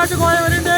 പാട്ട് പോയവരുണ്ട്.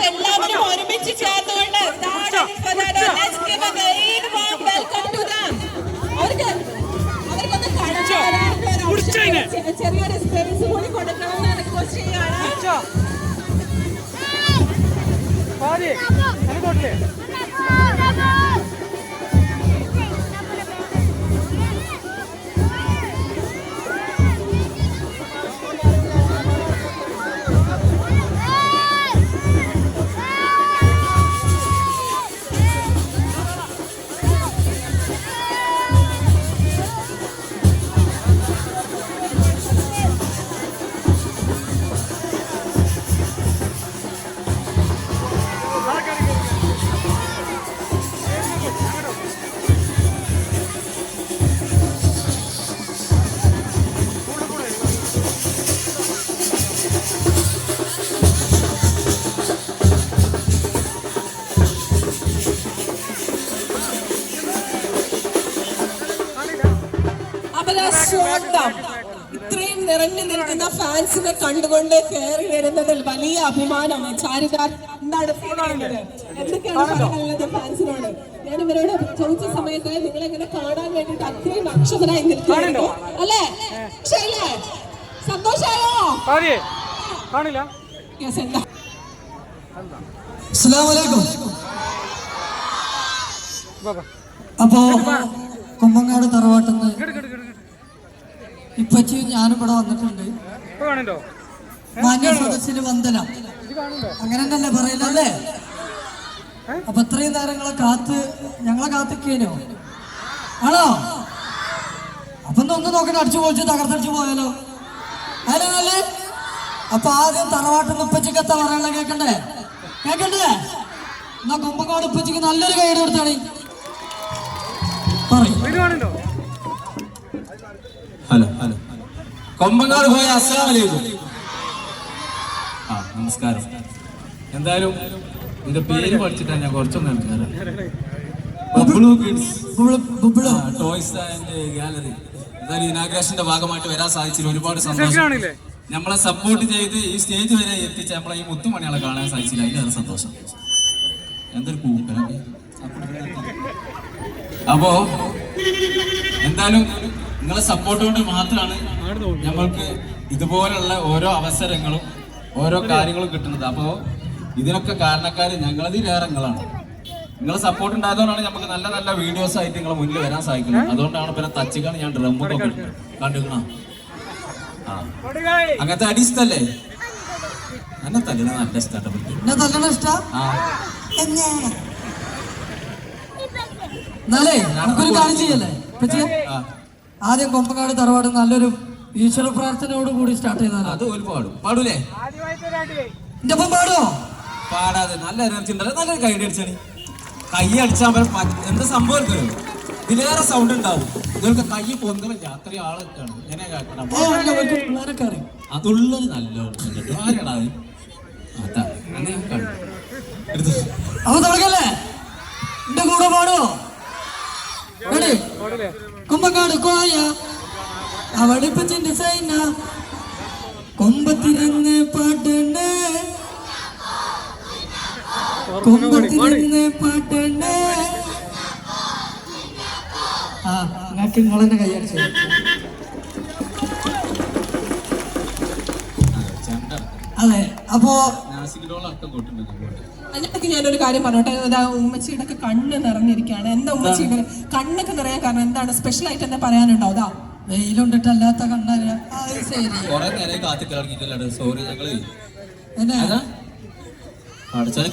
എല്ലാവരും ഒരുമിച്ച് ചേർന്നുകൊണ്ട് ചെറിയൊരു സ്പേസ് കൂടി കൊടുക്കണമെന്ന് റിക്വസ്റ്റ് ചെയ്യാണ്. ഇത്രയും നിറഞ്ഞു നിൽക്കുന്ന ഫാൻസിനെ കണ്ടുകൊണ്ട് കയറി വരുന്നതിൽ വലിയ അഭിമാനമാണ്. ചാരുദാർ എന്താണ് എന്തൊക്കെയാണ് പറയാനുള്ളത് ഫാൻസിനോട്? ഞാൻ ഇവരോട് ചോദിച്ച സമയത്ത് നിങ്ങളെങ്ങനെ കാണാൻ വേണ്ടിട്ട് അത്രയും അക്ഷമരായി നിൽക്കുകയായിരുന്നു അല്ലേ? സന്തോഷായോ? അപ്പോ കുമ്പങ്ങാട് തറവാട്ടെന്ന് ഇപ്പച്ചി ഞാനും ഇവിടെ വന്നിട്ടുണ്ട്. മാന്യ സദസ്സിന് വന്ദനം, അങ്ങനെ തന്നെ പറയില്ലല്ലേ? അപ്പൊ ഇത്രയും നേരങ്ങളെ ഞങ്ങളെ കാത്തിക്കേനോ ആണോ? അപ്പൊ ഒന്ന് നോക്കണ അടിച്ചു പോയിച്ച് തകർത്തടിച്ചു പോയാലോ? അതിനല്ലേ? അപ്പൊ ആദ്യം തറവാട്ടിന്ന് ഉപ്പച്ചിക്ക് എത്താ പറയാനുള്ള കേക്കണ്ടേ? എന്നാ കുമ്പങ്ങാട് ഉപ്പച്ചിക്ക് നല്ലൊരു കൈയ്യടി കൊടുത്താണ്. ഹലോ ഹലോ, കൊമ്പങ്ങാട് പോയ അസ്സലാമു അലൈക്കും. നമസ്കാരം. എന്തായാലും നിന്റെ പേര് പഠിച്ചിട്ടാണ് ഞാൻ കുറച്ചൊന്നും ടോയ്സ് ആൻഡ് ഗാലറി എന്തായാലും ഇനാഗ്രേഷന്റെ ഭാഗമായിട്ട് വരാൻ സാധിച്ചില്ല. ഒരുപാട് സന്തോഷം. നമ്മളെ സപ്പോർട്ട് ചെയ്ത് ഈ സ്റ്റേജ് വരെ എത്തിച്ച നമ്മളെ ഈ മുത്തുമണികളെ കാണാൻ സാധിച്ചില്ല. അതിലേറെ സന്തോഷം. എന്തൊരു കൂപ്പനൊക്കെ. അപ്പോ എന്തായാലും നിങ്ങളെ സപ്പോർട്ട് കൊണ്ട് മാത്രമാണ് നമ്മൾക്ക് ഇതുപോലുള്ള ഓരോ അവസരങ്ങളും ഓരോ കാര്യങ്ങളും കിട്ടുന്നത്. അപ്പോൾ ഇതിനൊക്കെ കാരണക്കാര് ഞങ്ങളതിലേറെ നിങ്ങളാണ്. നിങ്ങളെ സപ്പോർട്ട് ഉണ്ടായതുകൊണ്ടാണ് നമുക്ക് നല്ല നല്ല വീഡിയോസ് ആയിട്ട് നിങ്ങളെ മുന്നിൽ വരാൻ സാധിക്കുന്നത്. അതുകൊണ്ടാണ് പിന്നെ തച്ചുകാണ് ഞാൻ ഡ്രമ്മൊക്കെ കണ്ടിരിക്കണം. അങ്ങനത്തെ അടിസ്ഥല്ലേ എന്നെ തല്ലണ നല്ല ഇഷ്ടം. ആദ്യം കൊമ്പങ്ങാട് തറവാട് നല്ലൊരു ഈശ്വര പ്രാർത്ഥനയോട് കൂടി സ്റ്റാർട്ട് ചെയ്താൽ അത് ഒരു പാടൂലേ? എന്റെ ഒപ്പം പാടോ? പാടാതെ നല്ല എനർജി ഉണ്ടല്ലോ. നല്ലൊരു കൈ അടിച്ചാണ്. കൈ അടിച്ചാൽ എന്താ സംഭവം ഇതിലേറെ സൗണ്ട് ഉണ്ടാവും. ഇതൊക്കെ കൈ പൊന്തലില്ല. അത്രയും ആളൊക്കെയാണ്. അതുള്ളത് നല്ലോണം ആരാടാ അപ്പൊ തുടങ്ങല്ലേ? എന്റെ കൂടെ പാടോ? കുമ്പങ്ങാട് കോയ അവളിപ്പോ ഡിസൈന കൊമ്പത്തിരുന്ന് പാട്ടുണ്ട് കൊമ്പത്തിരുന്ന് പാട്ടുണ്ട്. ആ നിങ്ങൾക്ക് നിങ്ങളെന്നെ കൈയടിച്ചു. അതെ അപ്പോ അതിനൊക്കെ ഞാനൊരു കാര്യം പറഞ്ഞോട്ടെ. ഇതാ ഉമ്മച്ചിയുടെ ഒക്കെ കണ്ണ് നിറഞ്ഞിരിക്കുകയാണ്. എന്താ ഉമ്മച്ചിയുടെ കണ്ണൊക്കെ നിറയാൻ കാരണം എന്താണ്? സ്പെഷ്യൽ ആയിട്ട് എന്താ പറയാനുണ്ടോ? അതാ വെയിലുണ്ടിട്ടല്ലാത്ത കണ്ണറിയാം.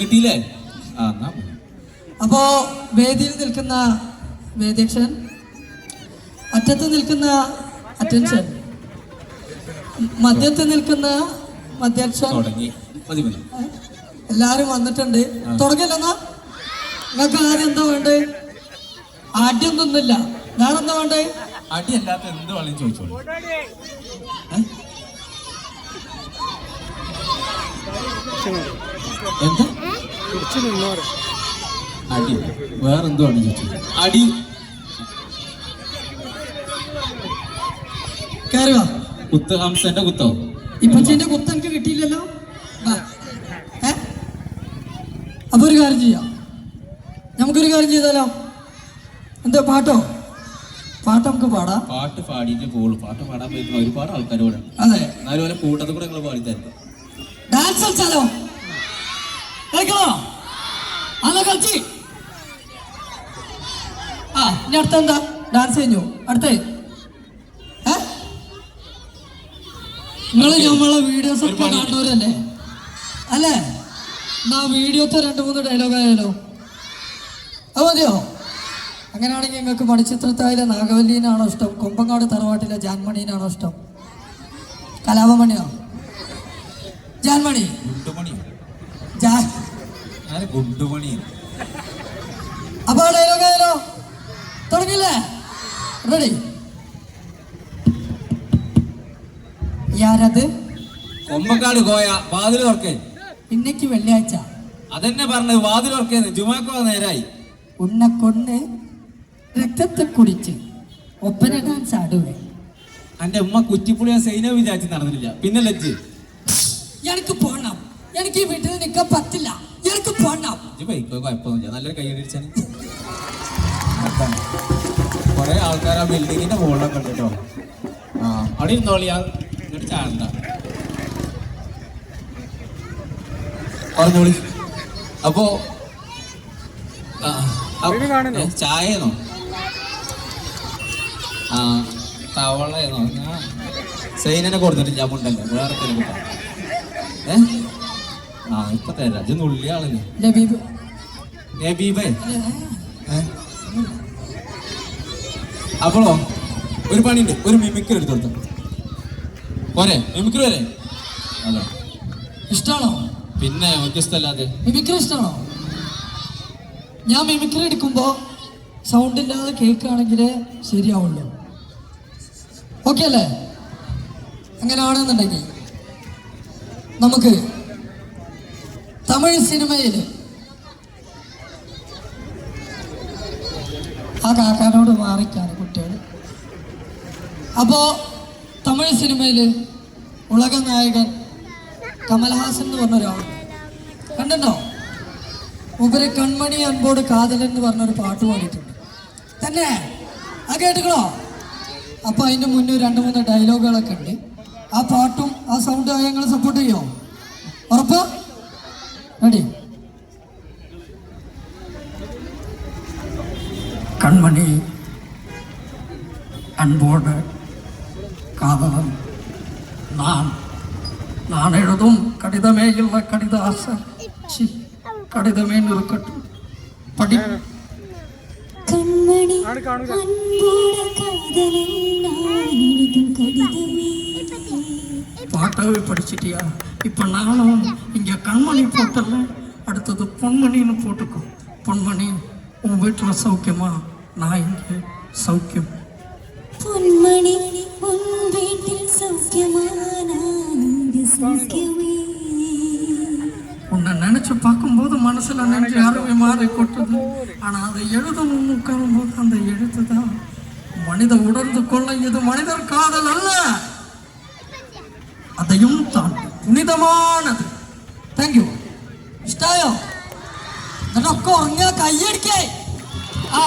കിട്ടിയില്ലേ? അപ്പോ വേദിയിൽ നിൽക്കുന്ന വേദ്യക്ഷൻ, അറ്റത്ത് നിൽക്കുന്ന അറ്റൻഷൻ, മധ്യത്ത് നിൽക്കുന്ന മധ്യക്ഷൻ, എല്ലാരും വന്നിട്ടുണ്ട്. തുടങ്ങില്ലെന്നാ നിങ്ങൾക്ക് ആദ്യം എന്താ വേണ്ടേ? ആദ്യമൊന്നുമില്ല, വേറെ എന്താ വേണ്ടേ? അടിയല്ലാത്ത എന്ത് വേണമെങ്കിലും ചോദിച്ചോളൂ. എന്താ അടി? വേറെന്തോ ആണ് ചോദിച്ചത്. അടി കയറുക. കുത്ത് ഹംസന്റെ കുത്തോ? ഇപ്പച്ചന്റെ കുത്ത് എനിക്ക് കിട്ടിയില്ലല്ലോ. അപ്പൊ ഒരു കാര്യം ചെയ്യാം, നമുക്കൊരു കാര്യം ചെയ്താലോ? എന്താ പാട്ടോ? പാട്ട് നമുക്ക് പാടാം. പാട്ട് പാടിയിട്ട് പോകുള്ളൂ. പാട്ട് പാടാൻ പറ്റുന്ന ഒരുപാട് ആൾക്കാർ ഇവിടെ. അതെ, എന്നാലും ഓരോ കൂട്ടത്തിൽ കൂടെ നിങ്ങൾ പാടിത്തരുന്നു. ഡാൻസ് കളിച്ചാലോ? കളിക്കണോ? അതാ കളിച്ച്. ആ ഇനി അടുത്ത എന്താ? ഡാൻസ് കഴിഞ്ഞു. അടുത്തേ നിങ്ങൾ നമ്മളെ വീഡിയോസ് ഒക്കെ കാണുന്നവരല്ലേ അല്ലേ? എന്നാ വീഡിയോത്തെ 2-3 ഡയലോഗ് ആയാലോ? അത് മതിയോ? അങ്ങനെയാണെങ്കിൽ നിങ്ങൾക്ക് മണിച്ചിത്രത്തായിലെ നാഗവല്ലീനാണോ ഇഷ്ടം? കൊമ്പങ്ങാട് തറവാട്ടിലെ ജാൻമണീനാണോ ഇഷ്ടം? കലാപമണിയോ? ജാൻമണി? അപ്പൊ ഡയലോഗ് ആയാലോ? തുടങ്ങില്ലേ? റെഡി? യാരത്? കൊമ്പങ്കാട് കോയ വാതിൽ തുറക്കേ. ഇന്നേക്ക് വെള്ളിയാഴ്ച. അതെന്നെ പറഞ്ഞത്, വാതിൽ തുറക്കേന്ന്. ജുമാക്കോ നേരായി. ഉണ്ണക്കൊണ്ണ് രക്തത്തെ കുടിച്ച് ഒപ്പന ഡാൻസ് ആടുവേ. എന്റെ ഉമ്മ കുറ്റിപ്പുളിയ സൈന വിചാരിച്ച് നടന്നില്ല. പിന്നെ ലജ്ജ് എനിക്ക് പോണം, എനിക്ക് ഈ വീട്ടിൽ നിൽക്കാൻ പറ്റില്ല, എനിക്ക് പോണം. കുഴപ്പമൊന്നുമില്ല, നല്ലൊരു കൈ അടിച്ചാൽ. കൊറേ ആൾക്കാർ ആ ബിൽഡിങ്ങിന്റെ മുകളിലൊക്കെ ഉണ്ട് കേട്ടോ. ആ അവിടെ ഇരുന്നോളിയാ, ഇങ്ങോട്ട് ചാടണ്ട. പറഞ്ഞോളി. അപ്പോ ചായന്നോ? ആ തവളയെന്നോ? ഞാൻ സൈനനെ കൊടുത്തിട്ടില്ല. മുണ്ടല്ലോ വേറെ തെലുങ്ക. ആ ഇപ്പൊ തരാം. ഇത് നുള്ളിയാളല്ലേ നബീബേ. അപ്പോളോ ഒരു പണിയുണ്ട്, ഒരു മിമിക്രി എടുത്തു കൊടുത്തു പോരെ? മിമിക്രി വരെ അതെ. ഇഷ്ടമാണോ? പിന്നെ എനിക്ക് ഇഷ്ടമല്ലാതെ. മിമിക്രി ഇഷ്ടമാണോ? ഞാൻ മിമിക്രി എടുക്കുമ്പോ സൗണ്ട് ഇല്ലാതെ കേൾക്കുകയാണെങ്കിലേ ശരിയാവുള്ളൂ. ഓക്കെ അല്ലേ? അങ്ങനെയാണെന്നുണ്ടെങ്കിൽ നമുക്ക് തമിഴ് സിനിമയിൽ ആ കാക്കാനോട് മാറിക്കാണ് കുട്ടികൾ. അപ്പോൾ തമിഴ് സിനിമയിൽ ഉലക നായകൻ കമൽഹാസൻ എന്ന് പറഞ്ഞൊരാൾ കണ്ടോ? ഉപരി കൺമണി അൻപോട് കാതലൻ എന്ന് പറഞ്ഞൊരു പാട്ട് പാടിയിട്ടുണ്ട് തന്നെ. ആ കേട്ടുകളോ? അപ്പോൾ അതിൻ്റെ മുന്നേ 2-3 ഡയലോഗുകളൊക്കെ ഉണ്ട്. ആ പാട്ടും ആ സൗണ്ടും ഞങ്ങൾ സപ്പോർട്ട് ചെയ്യോ? ഉറപ്പ്? റെഡി? കൺമണി അൻപോട് കാതലൻ நான் எழுதும் கடிதமே இல்லை கடிதாச கடிதமே இருக்கட்டும் படி. கண்மணி அன்போட காதலன் நான் எழுதும் கடிதமே. பாட்டாவே படிச்சிட்டியா? இப்போ நானும் இங்கே கண்மணி போட்டல, அடுத்தது பொன்மணின்னு போட்டுக்கோ. பொன்மணி உன் வீட்டில் சௌக்கியமா? நான் இங்கே சௌக்கியம். பொன்மணி உன் வீட்டில் சௌக்கியமா? நான் இங்கே சௌக்கியமே. உன்னை நினைச்சு பார்க்கும்போது மனசுல நெஞ்சு அருமை மாறி கொட்டுது. ஆனா அதை எழுதணும்னு உட்காரும்போது அந்த எழுத்து தான் மனித உணர்ந்து கொள்ள இது மனிதர் காதல் அல்ல, அதையும் தாண்டி புனிதமானது. Thank you. ഇഷ്ടായോ? എന്നൊക്കെ ഉറങ്ങിയ കയ്യടിക്കേ. ആ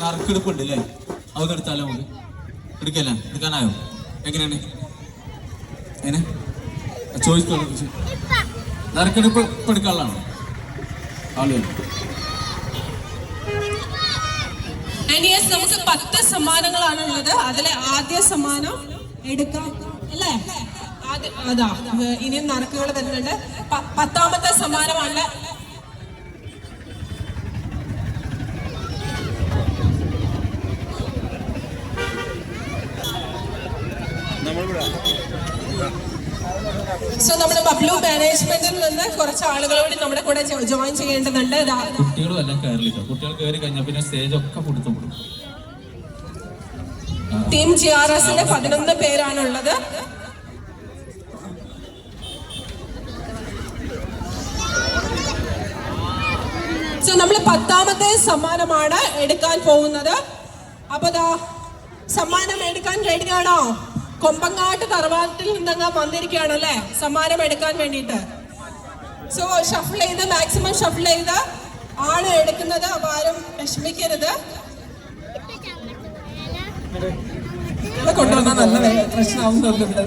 നറുക്കെടുപ്പുണ്ട് അല്ലേ? അതൊന്നും എടുത്താലോ? നമുക്ക് എടുക്കല്ലേ? എടുക്കാനായോ? എങ്ങനെയാണ്? എങ്ങനെ ചോദിച്ചോളൂ. നറുക്കെടുപ്പ് എടുക്കാനുള്ളതാണോ? ആളുകൾ നമുക്ക് 10 സമ്മാനങ്ങളാണ് ഉള്ളത്. അതിലെ ആദ്യ സമ്മാനം എടുക്കാം അല്ലേ? അതാ ഇനിയും നറുക്കുകൾ വരുന്നുണ്ട്. 10ാമത്തെ സമ്മാനമാണ്. സോ നമ്മുടെ ബബ്ലു മാനേജ്മെന്റിൽ നിന്ന് കുറച്ച് ആളുകളോട് നമ്മുടെ കൂടെ ജോയിൻ ചെയ്യേണ്ടതുണ്ട്. കുട്ടികളും എല്ലാം കയറില്ല. കുട്ടികൾ കയറി കഴിഞ്ഞാൽ പിന്നെ സ്റ്റേജ് ഒക്കെ കൊടുത്തു. ടീം GRSന്റെ 11 പേരാണുള്ളത്. സോ നമ്മൾ 10ാമത്തെ സമ്മാനമാണ് എടുക്കാൻ പോകുന്നത്. അപ്പൊ സമ്മാനം എടുക്കാൻ റെഡിയാണോ? കൊമ്പങ്ങാട്ട് തറവാട്ടിൽ നിന്നങ്ങ് വന്നിരിക്കുകയാണ് അല്ലേ സമ്മാനം എടുക്കാൻ വേണ്ടിയിട്ട്. സോ ഷഫിൾ ചെയ്ത് മാക്സിമം ഷഫിൾ ചെയ്ത് ആണ് എടുക്കുന്നത്. അപ്പൊ ആരും വിഷമിക്കരുത്. കൊണ്ടുവന്നാൽ നല്ല പ്രശ്നമാവുന്നുണ്ട്.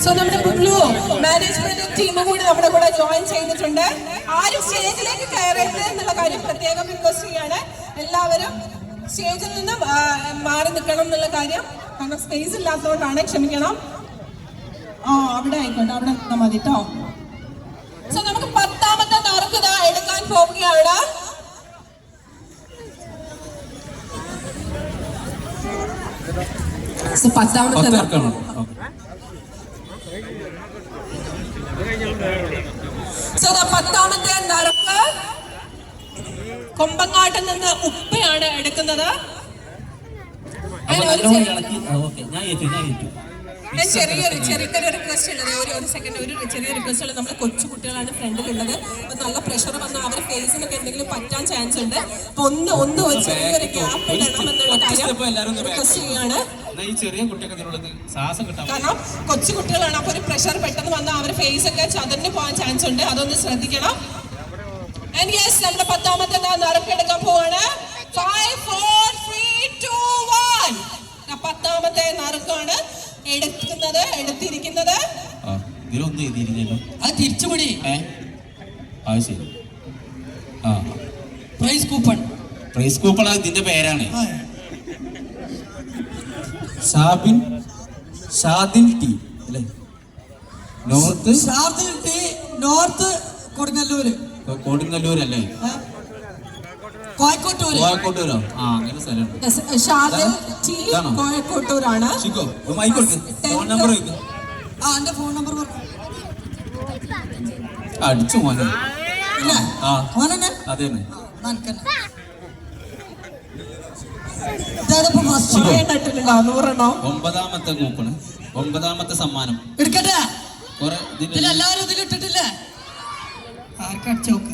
സോ നമ്മുടെ ബബ്ലു മാനേജ്മെന്റ് ടീം കൂടി നമ്മുടെ കൂടെ ജോയിൻ ചെയ്തിട്ടുണ്ട്. ആരും സ്റ്റേജിലേക്ക് കയറരുത് എന്നുള്ള കാര്യം പ്രത്യേകം റിക്വസ്റ്റ് ചെയ്യാണ്. എല്ലാവരും സ്റ്റേജിൽ നിന്ന് മാറി നിൽക്കണം എന്നുള്ള കാര്യം. കാരണം സ്പേസ് ഇല്ലാത്തതുകൊണ്ടാണ്, ക്ഷമിക്കണം. അവിടെ ആയിക്കോട്ടെ, അവിടെ നിന്നാൽ മതി കേട്ടോ. സോ നമുക്ക് 10ാമത്തെ നറുക്ക് എടുക്കാൻ പോവുകയാണ്. സോ 10ാമത്തെ നറുക്കാണ്. സോ 10ാമത്തെ നറുക്ക് കൊമ്പങ്ങാട്ടിൽ നിന്ന് ഉപ്പയാണ് എടുക്കുന്നത്. ചെറിയൊരു റിക്വസ്റ്റ് ഉള്ളത്, ഒരു സെക്കൻഡ്, ഒരു ചെറിയ റിക്വസ്റ്റ് ഉള്ളത്. നമ്മുടെ കൊച്ചു കുട്ടികളാണ് ഫ്രണ്ടിലുള്ളത്. അപ്പൊ നല്ല പ്രഷർ വന്നാൽ അവരുടെ ഫേസിനൊക്കെ എന്തെങ്കിലും പറ്റാൻ ചാൻസ് ഉണ്ട്. അപ്പൊ ഒന്ന് ചെറിയൊരു ഗ്യാപ്പ് ഇടണം എന്നുള്ള കാര്യം റിക്വസ്റ്റ് ചെയ്യാണ്. കാരണം കൊച്ചു കുട്ടികളാണ്. അപ്പൊ ഒരു പ്രഷർ പെട്ടെന്ന് വന്നാൽ അവരുടെ ഫേസ് ഒക്കെ ചതഞ്ഞു പോകാൻ ചാൻസ് ഉണ്ട്. അതൊന്ന് ശ്രദ്ധിക്കണം. And yes, നമ്മുടെ 10ാമത്തെ നറുക്കെടുക്കാൻ പോവാണ്. 5 4 3 2 1. 10ാമത്തെ നറുക്കാണ് എടുത്തിരിക്കുന്നത്. അത് തിരിച്ചുപിടി. Prize coupon. പ്രൈസ് കൂപ്പൺ ഇതിന്റെ പേരാണ്. ഷാദിൽ ടി അല്ലേ? Shadil T, north Kodungallur. കൊടുങ്ങല്ലൂരല്ലേ? കോഴിക്കോട്ടൂരോ? അങ്ങനെ സ്ഥലമുണ്ട്. ഷാദിൽ ടി കോഴിക്കോട്ടൂരാണ്. ഫോൺ നമ്പർ എന്റെ ഫോൺ നമ്പർ അടിച്ചു മോനെ. അതെ 9ാമത്തെ കൂപ്പണ്, 9ാമത്തെ സമ്മാനം എടുക്കട്ടെ. എല്ലാവരും ഇതിൽ ഇട്ടിട്ടില്ലേ? ആർക്കടിച്ചു നോക്ക.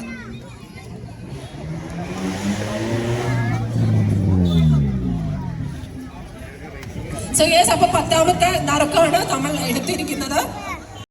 സോ യെസ്, അപ്പൊ 10ാമത്തെ നറുക്കാണ് നമ്മൾ എടുക്കുന്നത്.